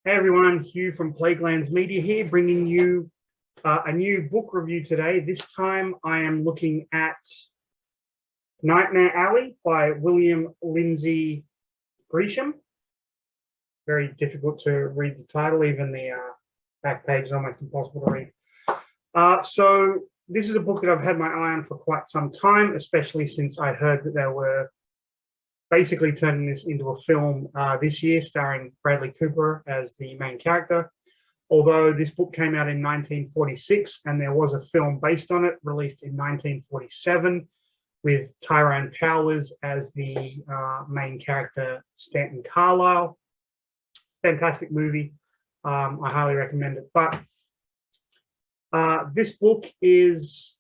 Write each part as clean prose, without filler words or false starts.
Hey everyone, Hugh from Plaguelands Media here, bringing you a new book review today. This time I am looking at Nightmare Alley by William Lindsay Gresham. Very difficult to read the title, even the back page is almost impossible to read. So this is a book that I've had my eye on for quite some time, especially since I heard that they were basically turning this into a film this year, starring Bradley Cooper as the main character. Although this book came out in 1946 and there was a film based on it released in 1947 with Tyrone Powers as the main character, Stanton Carlyle. Fantastic movie. I highly recommend it. But this book is,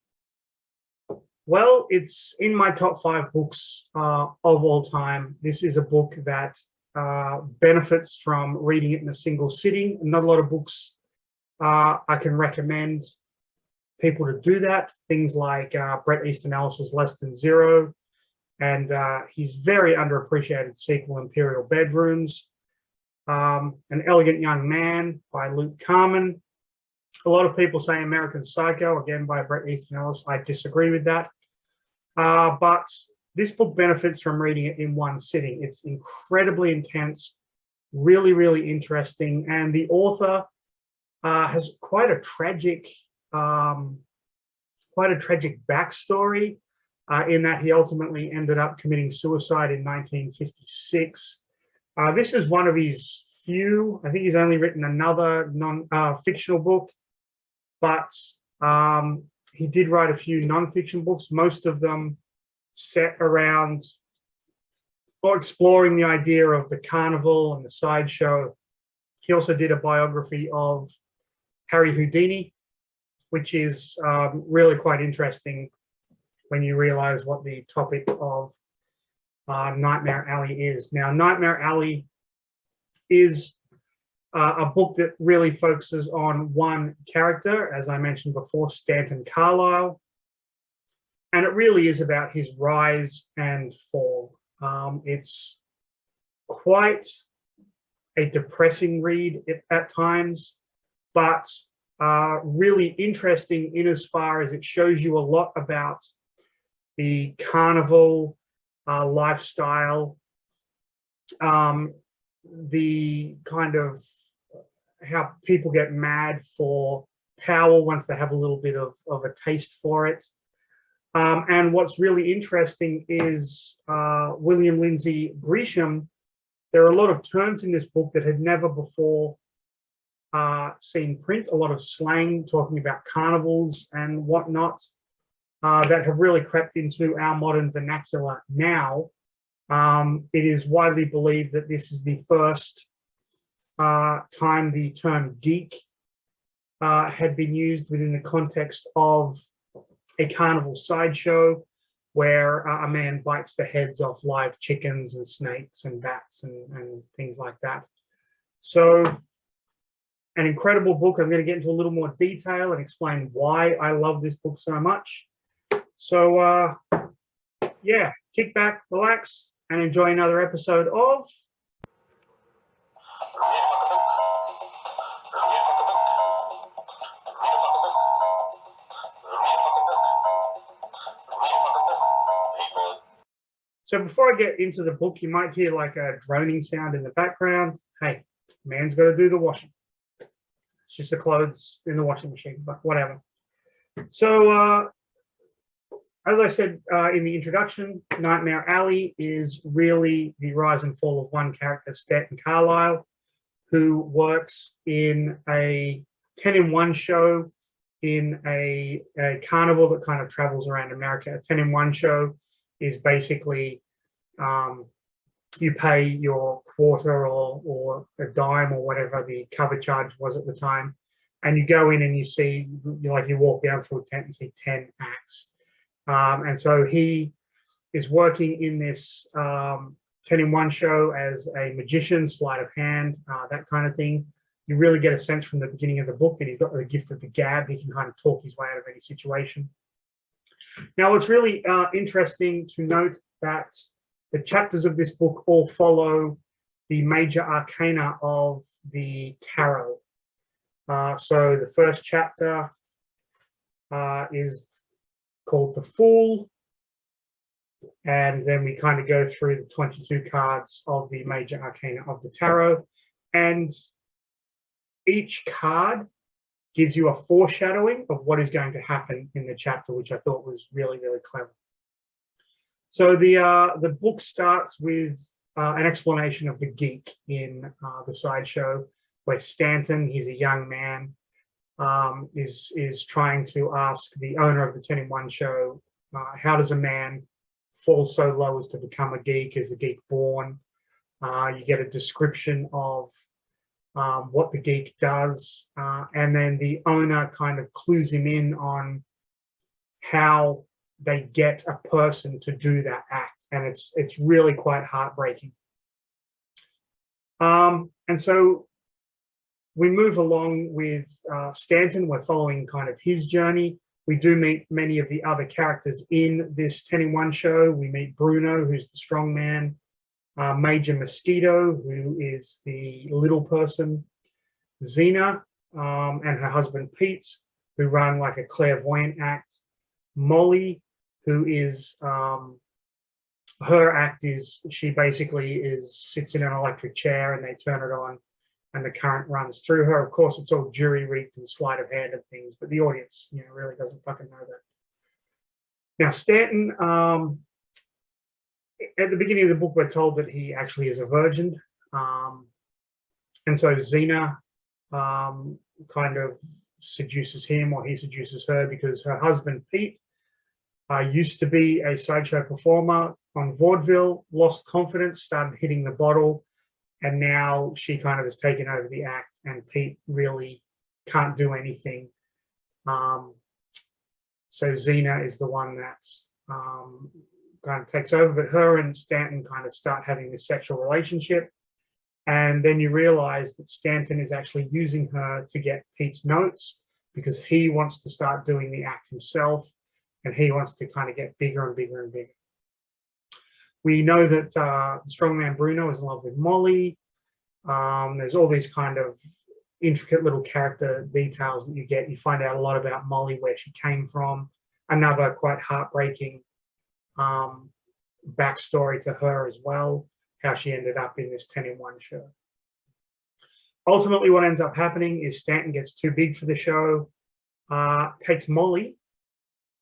well, it's in my top 5 books of all time. This is a book that benefits from reading it in a single sitting. Not a lot of books I can recommend people to do that. Things like Bret Easton Ellis's Less Than Zero, and his very underappreciated sequel, Imperial Bedrooms. An Elegant Young Man by Luke Carman. A lot of people say American Psycho, again by Bret Easton Ellis. I disagree with that. But this book benefits from reading it in one sitting. It's incredibly intense, really, really interesting. And the author has quite a tragic backstory in that he ultimately ended up committing suicide in 1956. This is one of his few, I think he's only written another fictional book, but he did write a few non-fiction books, most of them set around or exploring the idea of the carnival and the sideshow. He also did a biography of Harry Houdini, which is really quite interesting when you realize what the topic of Nightmare Alley is. Now, Nightmare Alley is a book that really focuses on one character, as I mentioned before, Stanton Carlyle. And it really is about his rise and fall. It's quite a depressing read at times, but really interesting in as far as it shows you a lot about the carnival lifestyle, the kind of how people get mad for power once they have a little bit of a taste for it. And what's really interesting is William Lindsay Gresham. There are a lot of terms in this book that had never before seen print, a lot of slang talking about carnivals and whatnot that have really crept into our modern vernacular now. It is widely believed that this is the first time the term geek had been used within the context of a carnival sideshow where a man bites the heads off live chickens and snakes and bats and things like that. So an incredible book. I'm going to get into a little more detail and explain why I love this book so much. So yeah, kick back, relax, and enjoy another episode of So before I get into the book, you might hear like a droning sound in the background. Hey, man's got to do the washing. It's just the clothes in the washing machine, but whatever. So as I said in the introduction, Nightmare Alley is really the rise and fall of one character, Stanton Carlyle, who works in a 10-in-1 show in a carnival that kind of travels around America. A 10-in-1 show is basically you pay your quarter or a dime or whatever the cover charge was at the time, and you go in and you see, you walk down through a tent and see 10 acts. And so he is working in this 10-in-1 show as a magician, sleight of hand, that kind of thing. You really get a sense from the beginning of the book that he's got the gift of the gab. He can kind of talk his way out of any situation. Now, it's really interesting to note that the chapters of this book all follow the major arcana of the tarot. So the first chapter is called The Fool, and then we kind of go through the 22 cards of the major arcana of the tarot, and each card gives you a foreshadowing of what is going to happen in the chapter, which I thought was really, really clever. So the book starts with an explanation of the geek in the sideshow, where Stanton, he's a young man, is trying to ask the owner of the 10-in-1 show, how does a man fall so low as to become a geek? Is a geek born? You get a description of what the geek does, and then the owner kind of clues him in on how they get a person to do that act, and it's really quite heartbreaking. And so we move along with Stanton. We're following kind of his journey. We do meet many of the other characters in this 10-in-1 show. We meet Bruno, who's the strong man, Major Mosquito, who is the little person, Xena, and her husband Pete, who run like a clairvoyant act, Molly, who is her act is she basically sits in an electric chair and they turn it on and the current runs through her. Of course, it's all jury-rigged and sleight of hand and things, but the audience, really doesn't fucking know that. Now, Stanton, at the beginning of the book, we're told that he actually is a virgin. And so Xena kind of seduces him, or he seduces her, because her husband, Pete, used to be a sideshow performer on vaudeville, lost confidence, started hitting the bottle, and now she kind of has taken over the act, and Pete really can't do anything. So Xena is the one that's kind of takes over, but her and Stanton kind of start having this sexual relationship. And then you realize that Stanton is actually using her to get Pete's notes, because he wants to start doing the act himself, and he wants to kind of get bigger and bigger and bigger. We know that the strongman Bruno is in love with Molly. There's all these kind of intricate little character details that you get. You find out a lot about Molly, where she came from. Another quite heartbreaking backstory to her as well, how she ended up in this 10-in-1 show. Ultimately, what ends up happening is Stanton gets too big for the show, takes Molly,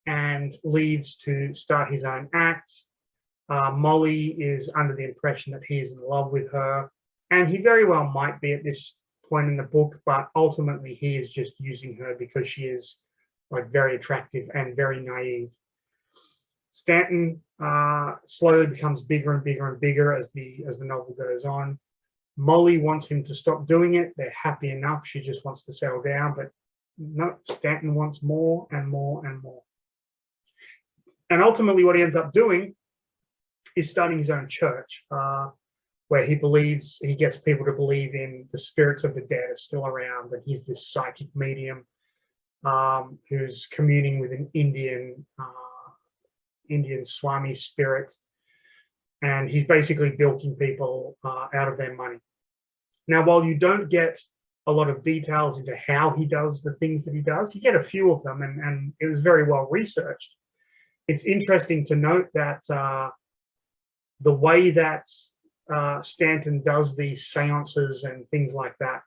and leaves to start his own act. Molly is under the impression that he is in love with her, and he very well might be at this point in the book, but ultimately he is just using her because she is like very attractive and very naive. Stanton slowly becomes bigger and bigger and bigger as the novel goes on. Molly wants him to stop doing it. They're happy enough. She just wants to settle down, but no, Stanton wants more and more and more. And ultimately what he ends up doing is starting his own church, where he gets people to believe in the spirits of the dead are still around, and he's this psychic medium who's communing with an Indian Swami spirit, and he's basically bilking people out of their money. Now, while you don't get a lot of details into how he does the things that he does, you get a few of them, and it was very well researched. It's interesting to note that the way that Stanton does these seances and things like that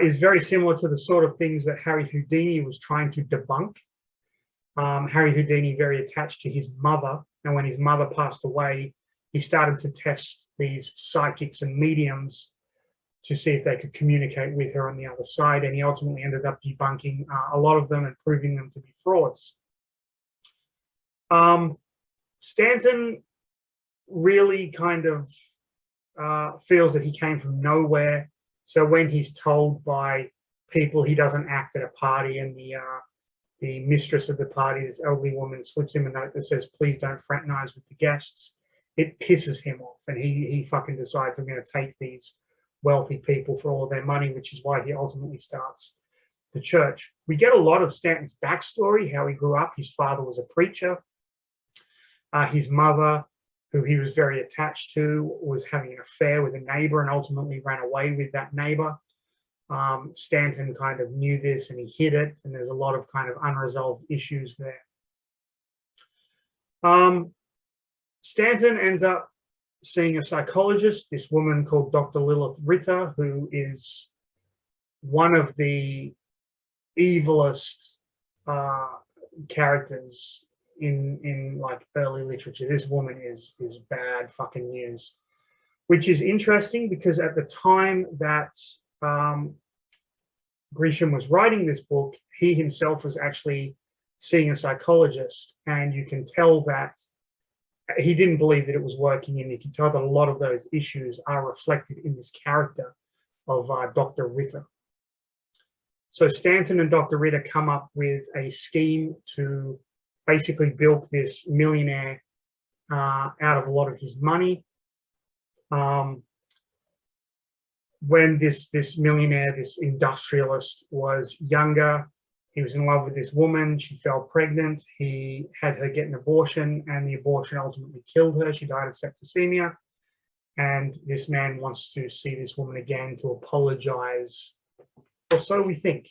is very similar to the sort of things that Harry Houdini was trying to debunk. Harry Houdini, very attached to his mother, and when his mother passed away, he started to test these psychics and mediums to see if they could communicate with her on the other side, and he ultimately ended up debunking a lot of them and proving them to be frauds. Stanton really kind of feels that he came from nowhere, so when he's told by people he doesn't act at a party, and the mistress of the party, this elderly woman, slips him a note that says, "Please don't fraternize with the guests," it pisses him off, and he fucking decides, "I'm going to take these wealthy people for all of their money," which is why he ultimately starts the church. We get a lot of Stanton's backstory, how he grew up. His father was a preacher. His mother who he was very attached to, was having an affair with a neighbor and ultimately ran away with that neighbor. Stanton kind of knew this and he hid it, and there's a lot of kind of unresolved issues there. Stanton ends up seeing a psychologist, this woman called Dr. Lilith Ritter, who is one of the evilest characters in like early literature. This woman is bad fucking news, which is interesting because at the time that Gresham was writing this book, he himself was actually seeing a psychologist, and you can tell that he didn't believe that it was working, and you can tell that a lot of those issues are reflected in this character of Dr. Ritter. So Stanton and Dr. Ritter come up with a scheme to basically bilk this millionaire out of a lot of his money. When this millionaire, this industrialist, was younger, he was in love with this woman. She fell pregnant. He had her get an abortion, and the abortion ultimately killed her. She died of septicemia. And this man wants to see this woman again to apologize, or so we think.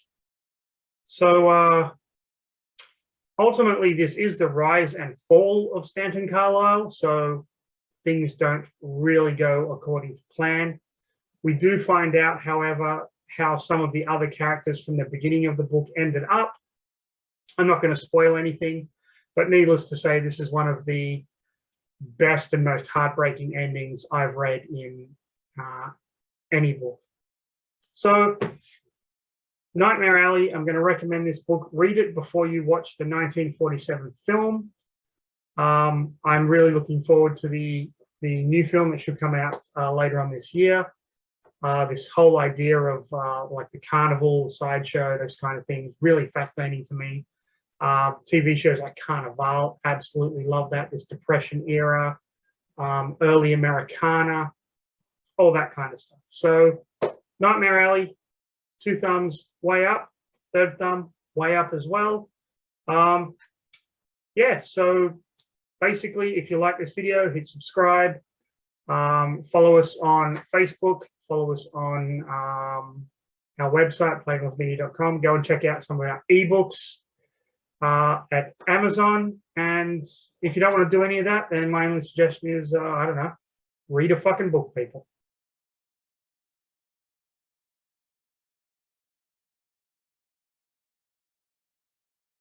So ultimately, this is the rise and fall of Stanton Carlyle. So things don't really go according to plan. We do find out, however, how some of the other characters from the beginning of the book ended up. I'm not going to spoil anything, but needless to say, this is one of the best and most heartbreaking endings I've read in any book. So, Nightmare Alley, I'm going to recommend this book. Read it before you watch the 1947 film. I'm really looking forward to the new film that should come out later on this year. This whole idea of like the carnival, sideshow, this kind of thing is really fascinating to me. TV shows like Carnival, absolutely love that. This Depression era, early Americana, all that kind of stuff. So Nightmare Alley, 2 thumbs way up, 3rd thumb way up as well. Yeah, so basically, if you like this video, hit subscribe. Follow us on Facebook. Follow us on our website, playwithmedia.com. Go and check out some of our ebooks at Amazon. And if you don't want to do any of that, then my only suggestion is, I don't know, read a fucking book, people.